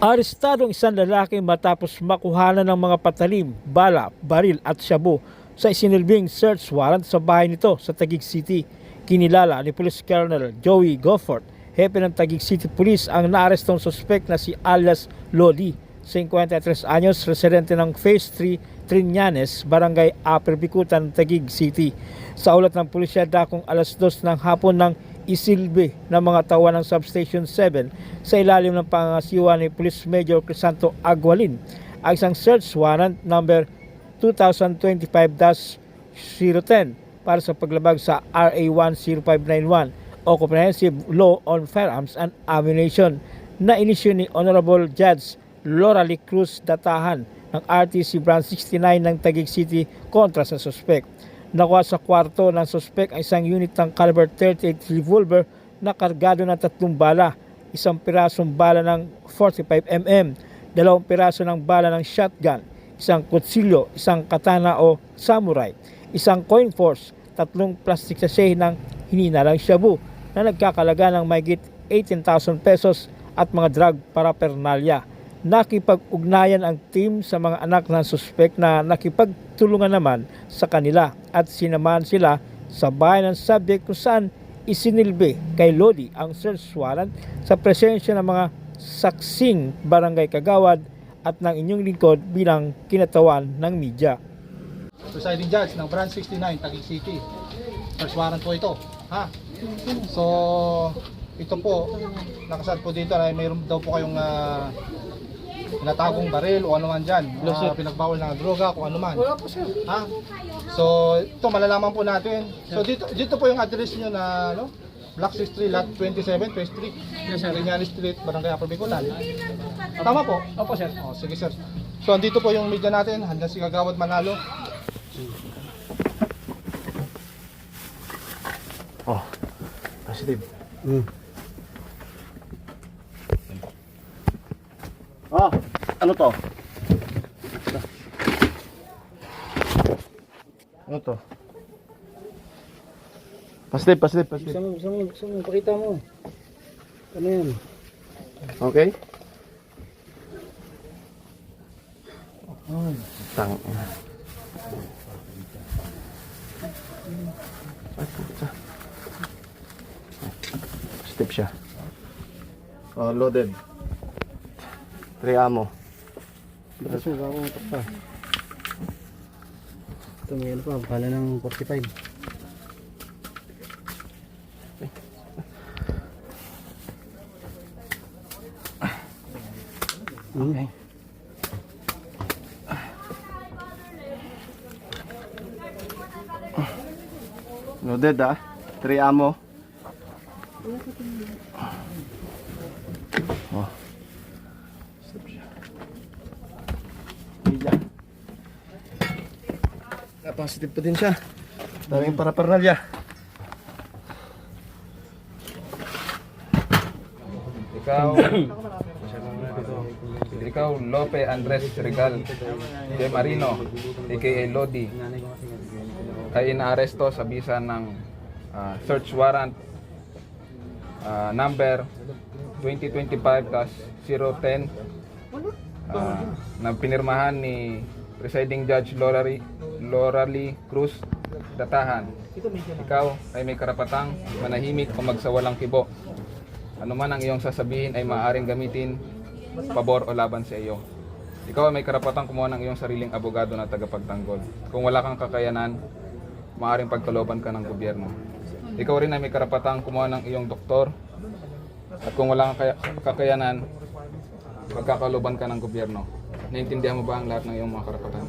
Arestado ang isang lalaki matapos makuhanan ng mga patalim, bala, baril at shabu sa isinilbing search warrant sa bahay nito sa Taguig City. Kinilala ni Police Colonel Joey Gofford, hepe ng Taguig City Police, ang naarestong suspect na si alias Lodi, 53 anyos, residente ng Phase 3, Triñanes, Barangay Upper Bicutan, Taguig City. Sa ulat ng pulisya, dakong alas 2 ng hapon ng isilbi ng mga tawan ng Substation 7 sa ilalim ng pangasiwa ni Police Major Crisanto Agualin ang isang search warrant number 2025-010 para sa paglabag sa RA 10591 o Comprehensive Law on Firearms and Ammunition na inisyu ni Honorable Judge Loralie Cruz Datahan ng RTC Branch 69 ng Taguig City kontra sa suspect. Nakuha sa kwarto ng suspect ang isang unit ng caliber 38 revolver na kargado ng 3 bala, isang pirasong bala ng 45mm, 2 piraso ng bala ng shotgun, isang kutsilyo, isang katana o samurai, isang coin force, 3 plastic sachet ng hininalang shabu na nagkakalaga ng mahigit 18,000 pesos at mga drug paraphernalia. Nakipag-ugnayan ang team sa mga anak ng suspect na nakipagtulungan naman sa kanila at sinamahan sila sa bahay ng subject kung saan isinilbi kay Lodi ang search warrant sa presensya ng mga saksing barangay kagawad at ng inyong lingkod bilang kinatawan ng media. Presiding Judge ng Branch 69, Taguig City. Search warrant po ito. Ha? So, ito po, nakasad po dito na mayroon daw po kayong tinatagong baril o ano man dyan, pinagbawal na droga, kung ano man. Wala po sir. Ha? So, ito malalaman po natin. So, dito po yung address nyo na Block 63, Lot 27, Phase 3. Yes, sir. Triñanes Street, Barangay Upper Bicutan. Tama po? Opo sir. Oh, sige sir. So, andito po yung media natin. Handa si Kagawad Manalo. Oh, positive. Ah, ano to? Ano to? Positive. Buksan mo, pakita mo. Ano yan? Okay? Tang. Positive siya. Oh, loaded. 3 ammo. Bitas mo, baka utak pa. Ito may ano pa, bala ng 45. Okay. Loaded 3 ammo. Oh. Stop siya. Yan. Positive pa din siya. Daming paraphernalia. Ikaw Lope Andres Regal de Marino aka Lodi ay inaaresto sa bisa ng search warrant number 2025-010 na pinirmahan ni Presiding Judge Loralie Cruz Datahan. Ikaw ay may karapatang manahimik o magsawalang kibo. Ano man ang iyong sasabihin ay maaaring gamitin pabor o laban sa iyo. Ikaw ay may karapatang kumuha ng iyong sariling abogado na tagapagtanggol. Kung wala kang kakayanan, maaaring pagkaloban ka ng gobyerno. Ikaw rin ay may karapatang kumuha ng iyong doktor. At kung wala kang kakayanan, magkakaloban ka ng gobyerno. Naintindihan mo ba ang lahat ng iyong mga karapatan?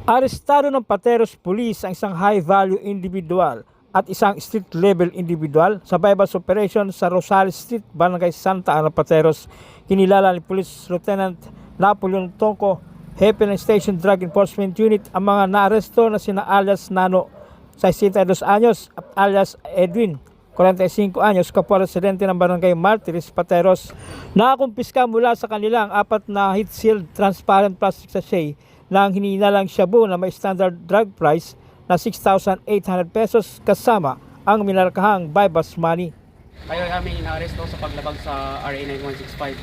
Arestado ng Pateros Police ang isang high-value individual at isang street-level individual sa bypass operation sa Rosales Street, Barangay Santa Ana, Pateros. Kinilala ni Police Lieutenant Napoleon Tonco, hepe ng Station Drug Enforcement Unit, ang mga naaresto na sina alias Nano, 62 anyos, at alias Edwin, 45 anyos, kapwa residente ng Barangay Martires, Pateros. Nakakumpiska mula sa kanila ang 4 na heat-sealed transparent plastic sachet ng hininalang shabu na may standard drug price na 6,800 pesos kasama ang minarkahang bypass money. Kayo ay aming inaaresto sa paglabag sa RA 9165.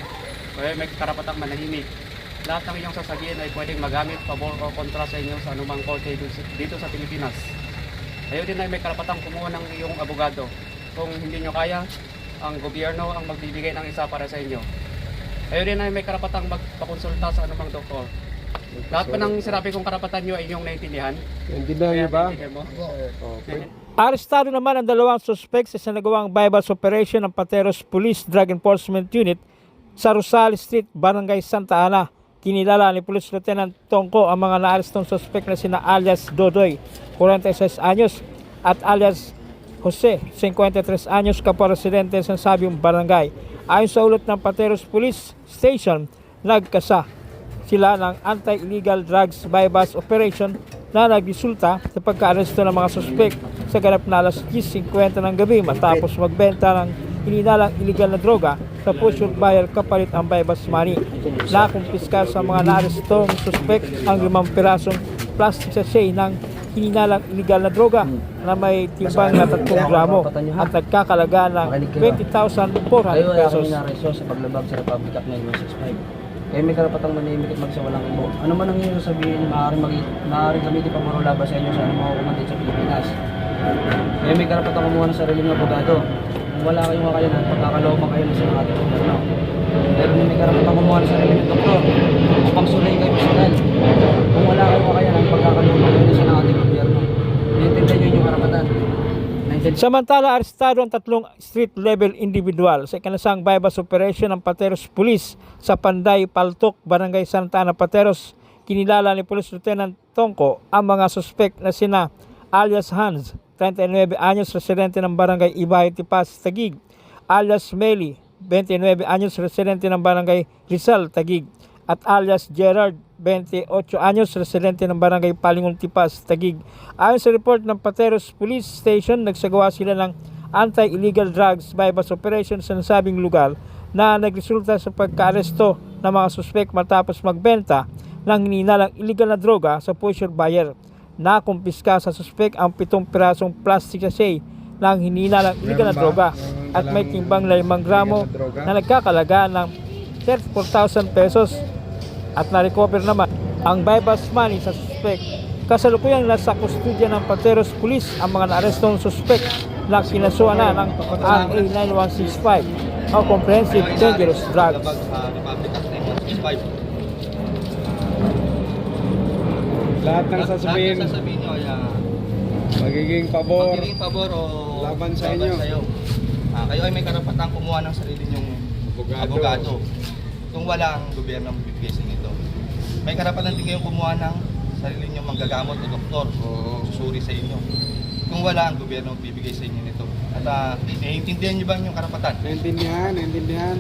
Kayo may karapatang manahimik. Lahat ng inyong sasabihin ay pwedeng magamit, pabor o kontra sa inyo sa anumang korte dito sa Pilipinas. Kayo din ay may karapatang kumuha ng iyong abogado. Kung hindi nyo kaya, ang gobyerno ang magbibigay ng isa para sa inyo. Kayo din ay may karapatang magpakonsulta sa anumang doktor. Lahat pa ng sinabi kong karapatan nyo ay inyong naintindihan. Naintindihan niyo ba? Naintindihan mo? Arestado naman ang dalawang suspect sa sinagawang bypass operation ng Pateros Police Drug Enforcement Unit sa Rosales Street, Barangay Santa Ana. Kinilala ni Police Lieutenant Tongko ang mga naarestong suspect na sina alias Dodoy, 46 anyos, at alias Jose, 53 anyos, kapwa residente sa sabing barangay. Ayon sa ulat ng Pateros Police Station, nagkasa sila ng anti-illegal drugs bypass operation na nagresulta sa pagka-aresto ng mga suspect sa ganap na alas 10:50 ng gabi matapos magbenta ng ininalang illegal na droga sa Pusher Buyer kapalit ang bypass money. Nakumpiska sa mga naarestong suspect ang 5 pirasong plastic sachet ng ininalang illegal na droga na may timbang na 3 gramo at nagkakalaga ng 20,400 Kayo ay pesos. aming inaresto sa paglabag sa Republic Act 9165. Kayo may karapatang manahimik at magsawalang ibo. Ano man ang inyong sabihin, maaaring gamitin pang marulaban sa inyo sa anumang hukuman dito sa Pilipinas. Kayo may karapatang kumuha ng sariling abogado. Kung wala kayong kakayanan, pagkakalooban kayo na sa mga ating gobyerno. Pero may karapatang kumuha ng sariling doktor upang sulayin kayo personal. Kung wala kayong kakayanan, pagkakalooban kayo na sa ating gobyerno. Iintindihan nyo yung karapatan. Samantala, arestado ang 3 street-level individual sa ikanasang bypass operation ng Pateros Police sa Panday, Paltok, Barangay Santa Ana, Pateros. Kinilala ni Police Lieutenant Tongko ang mga suspect na sina alias Hans, 39 anyos, residente ng Barangay Ibay, Tipas, Taguig; alias Meli, 29 anyos, residente ng Barangay Rizal, Taguig; at alias Gerard, 28 anyos, residente ng Barangay Palingon, Tipas, Taguig. Ayon sa report ng Pateros Police Station, nagsagawa sila ng anti-illegal drugs bypass operation sa nasabing lugar na nagresulta sa pagka-aresto ng mga suspect matapos magbenta ng hininalang illegal na droga sa Pusher Buyer. Nakumpiska sa suspect ang 7 pirasong plastic sachet ng hininalang illegal na droga at may timbang na 5 gramo na nagkakalaga ng 34,000 pesos. At na-recover naman ang bypass money sa suspect. Kasalukuyang nasa kustudya ng Pateros Police ang mga naarestong suspect na kinasuhan na ng RA 9165 o Comprehensive Dangerous Drugs. Sa Republic Act 9165. Lahat ng sasabihin, Lahat ng sasabihin nyo ay magiging pabor. magiging pabor o Laban sa inyo. sa'yo. Kayo ay may karapatang kumuha ng sarili nyong abogado. Kung wala ang gobyerno ang bibigay sa inyo ito. May karapatan din kayong kumuha ng sarili nyong manggagamot o doktor o susuri sa inyo. Kung wala ang gobyerno ang bibigay sa inyo nito. At naiintindihan nyo ba ang inyong karapatan? Naintindihan. Naiintindihan?